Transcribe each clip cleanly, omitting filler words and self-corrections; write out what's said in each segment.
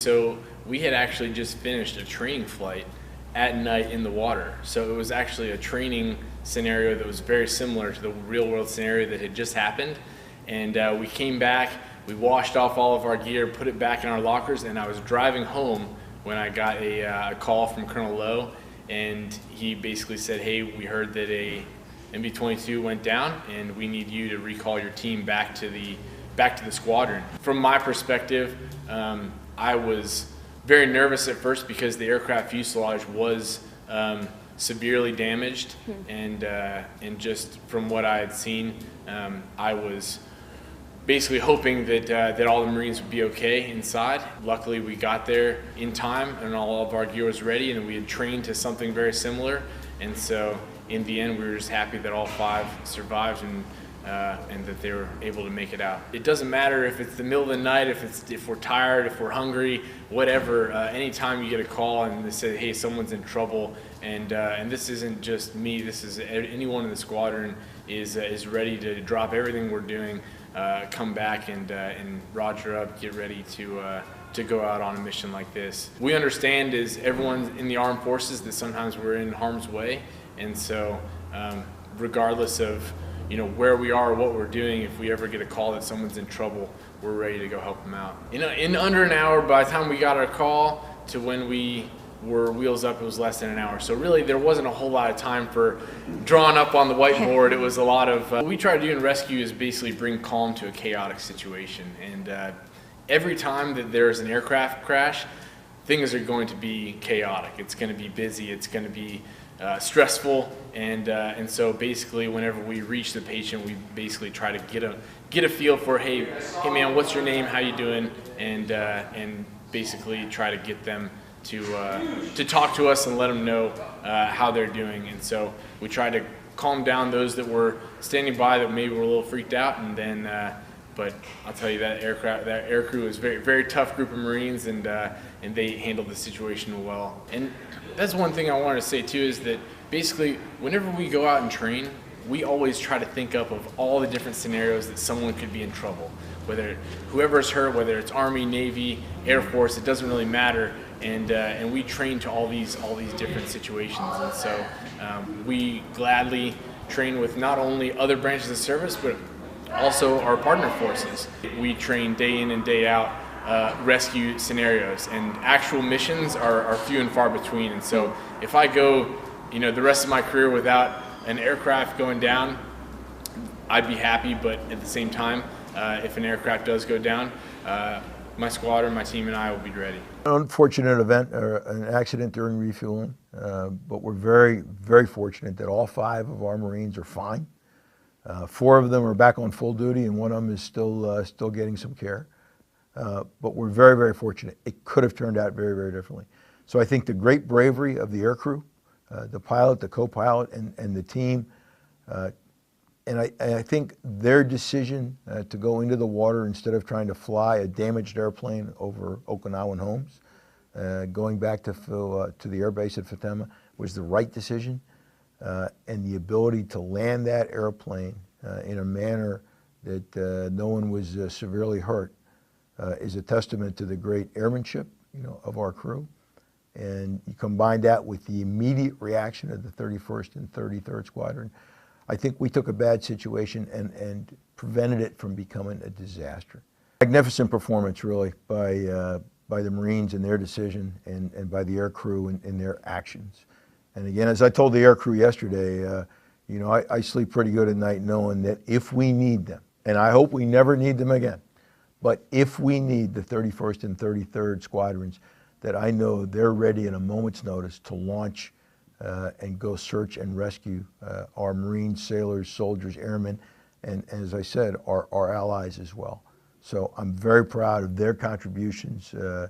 So we had actually just finished a training flight at night in the water. So it was actually a training scenario that was very similar to the real world scenario that had just happened. And we came back, we washed off all of our gear, put it back in our lockers, and I was driving home when I got a call from Colonel Lowe, and he basically said, hey, we heard that a MV-22 went down and we need you to recall your team back to the squadron. From my perspective, I was very nervous at first because the aircraft fuselage was severely damaged, and just from what I had seen, I was basically hoping that all the Marines would be okay inside. Luckily, we got there in time and all of our gear was ready, and we had trained to something very similar. And so in the end, we were just happy that all 5 survived and that they were able to make it out. It doesn't matter if it's the middle of the night, if we're tired, if we're hungry, whatever. Anytime you get a call and they say, hey, someone's in trouble, and this isn't just me, this is anyone in the squadron is ready to drop everything we're doing, come back and roger up, get ready to go out on a mission like this. We understand, as everyone in the armed forces, that sometimes we're in harm's way, and so regardless of where we are or what we're doing, if we ever get a call that someone's in trouble, we're ready to go help them out. In under an hour, by the time we got our call to when we were wheels up, it was less than an hour. So really there wasn't a whole lot of time for drawing up on the whiteboard. It was a lot of, what we try to do in rescue is basically bring calm to a chaotic situation. And every time that there's an aircraft crash, things are going to be chaotic. It's going to be busy, it's going to be stressful, and so basically whenever we reach the patient, we basically try to get a feel for, hey man, what's your name, how you doing, and basically try to get them to talk to us and let them know how they're doing. And so we try to calm down those that were standing by that maybe were a little freaked out, and then but I'll tell you, that aircrew is very, very tough group of Marines, and they handled the situation well. And that's one thing I wanted to say too, is that basically whenever we go out and train, we always try to think up of all the different scenarios that someone could be in trouble. Whether whoever's hurt, whether it's Army, Navy, Air Force, it doesn't really matter. And we train to all these different situations. And so we gladly train with not only other branches of service, but also our partner forces. We train day in and day out rescue scenarios, and actual missions are few and far between. And so if I go the rest of my career without an aircraft going down, I'd be happy, but at the same time, if an aircraft does go down, my squadron, my team, and I will be ready. An unfortunate event, or an accident during refueling, but we're very, very fortunate that all 5 of our Marines are fine. 4 of them are back on full duty, and 1 of them is still getting some care. But we're very, very fortunate. It could have turned out very, very differently. So I think the great bravery of the aircrew, the pilot, the co-pilot, and the team, and I think their decision to go into the water instead of trying to fly a damaged airplane over Okinawan homes, going back to the air base at Fatema, was the right decision. And the ability to land that airplane in a manner that no one was severely hurt is a testament to the great airmanship of our crew. And you combine that with the immediate reaction of the 31st and 33rd Squadron, I think we took a bad situation and prevented it from becoming a disaster. Magnificent performance, really, by the Marines and their decision, and by the aircrew and their actions. And again, as I told the aircrew yesterday, I sleep pretty good at night knowing that if we need them, and I hope we never need them again, but if we need the 31st and 33rd Squadrons, that I know they're ready at a moment's notice to launch and go search and rescue our Marines, sailors, soldiers, airmen, and as I said, our allies as well. So I'm very proud of their contributions to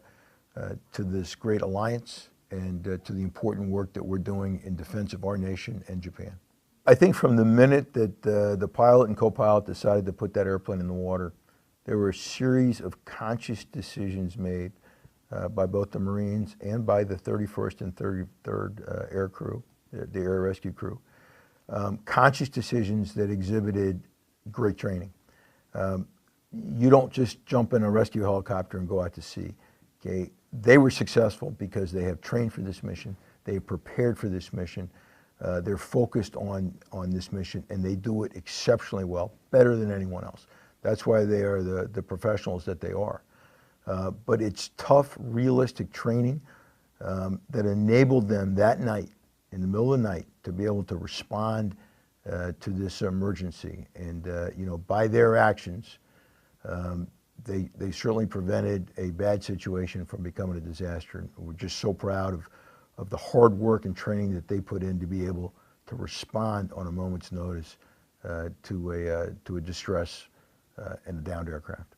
this great alliance and to the important work that we're doing in defense of our nation and Japan. I think from the minute that the pilot and co-pilot decided to put that airplane in the water, there were a series of conscious decisions made by both the Marines and by the 31st and 33rd air crew, the air rescue crew. Conscious decisions that exhibited great training. You don't just jump in a rescue helicopter and go out to sea. Okay? They were successful because they have trained for this mission, they have prepared for this mission, they're focused on this mission, and they do it exceptionally well, better than anyone else. That's why they are the professionals that they are. But it's tough, realistic training that enabled them that night, in the middle of the night, to be able to respond to this emergency. And you know, by their actions, they certainly prevented a bad situation from becoming a disaster. And we're just so proud of the hard work and training that they put in to be able to respond on a moment's notice to a distress and a downed aircraft.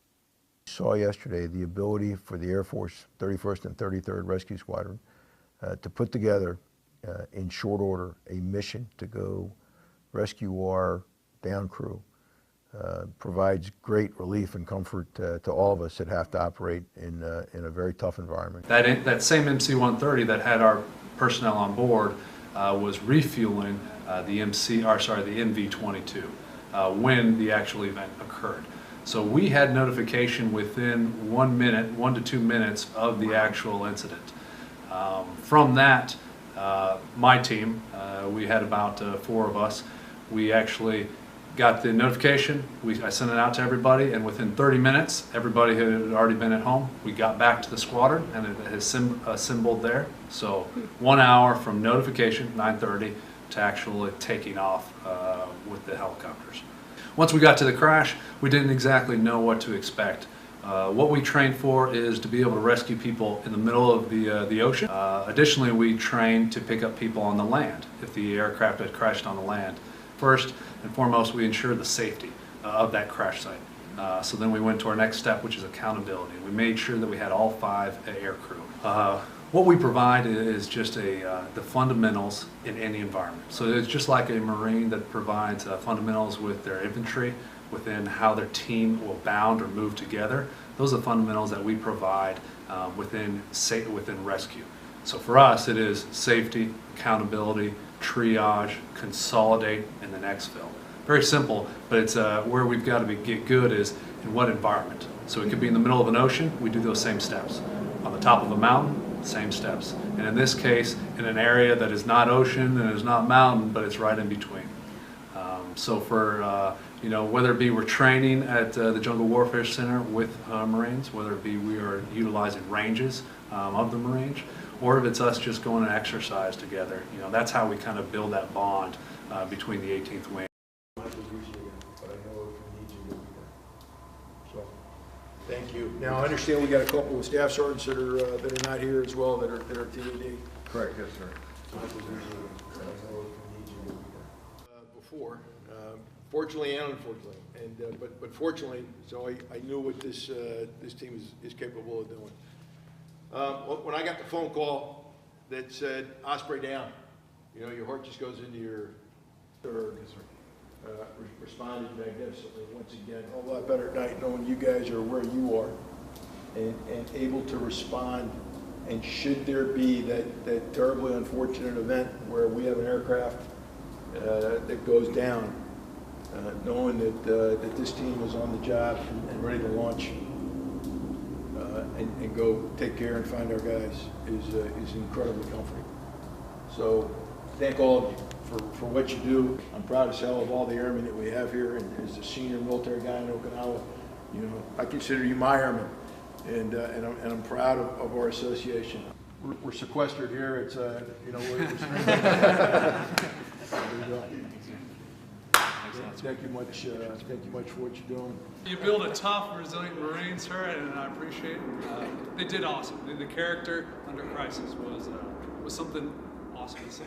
We saw yesterday the ability for the Air Force 31st and 33rd Rescue Squadron to put together in short order a mission to go rescue our downed crew. Provides great relief and comfort to all of us that have to operate in a very tough environment. That same MC-130 that had our personnel on board was refueling the MV-22 when the actual event occurred. So we had notification within 1 to 2 minutes of the actual incident. From that, my team, we had about 4 of us, we actually got the notification, I sent it out to everybody, and within 30 minutes, everybody had already been at home. We got back to the squadron, and it has assembled there. So 1 hour from notification, 9:30, to actually taking off with the helicopters. Once we got to the crash, we didn't exactly know what to expect. What we trained for is to be able to rescue people in the middle of the ocean. Additionally, we trained to pick up people on the land if the aircraft had crashed on the land. First and foremost, we ensured the safety of that crash site. So then we went to our next step, which is accountability. We made sure that we had all 5 aircrew. What we provide is just the fundamentals in any environment. So it's just like a Marine that provides fundamentals with their infantry, within how their team will bound or move together. Those are the fundamentals that we provide within rescue. So for us, it is safety, accountability, triage, consolidate, and then exfil. Very simple, but it's where we've got to get good is in what environment. So it could be in the middle of an ocean, we do those same steps. On the top of a mountain, same steps. And in this case, in an area that is not ocean and is not mountain, but it's right in between. So for, you know, whether it be we're training at the Jungle Warfare Center with Marines, whether it be we are utilizing ranges of the Marines, or if it's us just going to exercise together, you know, that's how we kind of build that bond between the 18th Wing. So, thank you. Now I understand we got a couple of staff sergeants that are not here as well that are TAD. Correct, yes, sir. Before, fortunately and unfortunately, and but fortunately, so I knew what this team is capable of doing. When I got the phone call that said Osprey down, you know, your heart just goes into your third. Responded magnificently once again. A whole lot better at night knowing you guys are where you are and able to respond. And should there be that terribly unfortunate event where we have an aircraft that goes down, knowing that this team is on the job and ready to launch and go take care and find our guys is incredibly comforting. So thank all of you for what you do. I'm proud as hell of all the airmen that we have here, and as a senior military guy in Okinawa, you know, I consider you my airman, and I'm proud of our association. We're sequestered here. It's you know Thank you much for what you're doing. You build a tough, resilient Marine, sir, and I appreciate it. They did awesome. The character under crisis was something awesome to see.